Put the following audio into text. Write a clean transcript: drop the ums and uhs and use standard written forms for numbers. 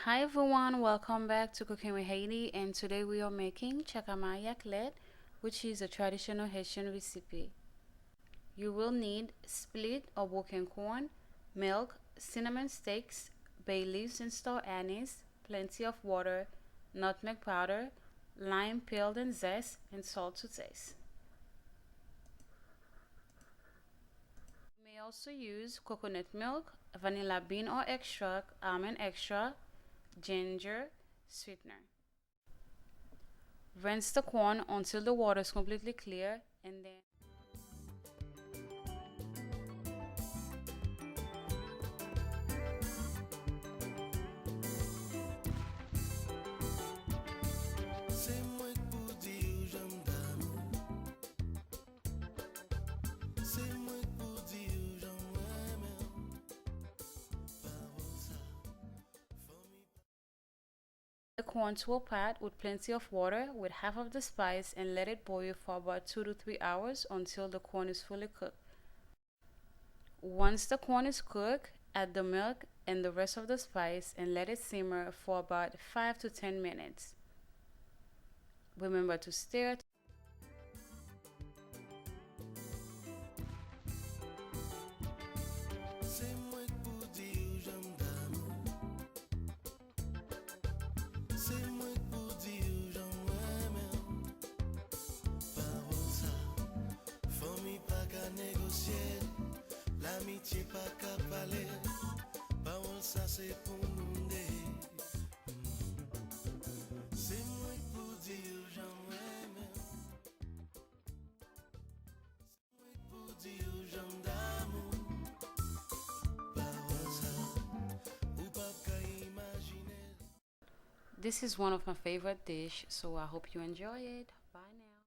Hi everyone, welcome back to Cooking with Haiti, and today we are making TChaka Mayi, which is a traditional Haitian recipe. You will need split or broken corn, milk, cinnamon sticks, bay leaves and star anise, plenty of water, nutmeg powder, lime peeled and zest, and salt to taste. You may also use coconut milk, vanilla bean or extract, almond extract, ginger, sweetener. Rinse the corn until the water is completely clear and then the corn to a pot with plenty of water with half of the spice and let it boil for about 2 to 3 hours until the corn is fully cooked. Once the corn is cooked, add the milk and the rest of the spice and let it simmer for about 5 to 10 minutes. Remember to stir. This is one of my favorite dish, so I hope you enjoy it. Bye now.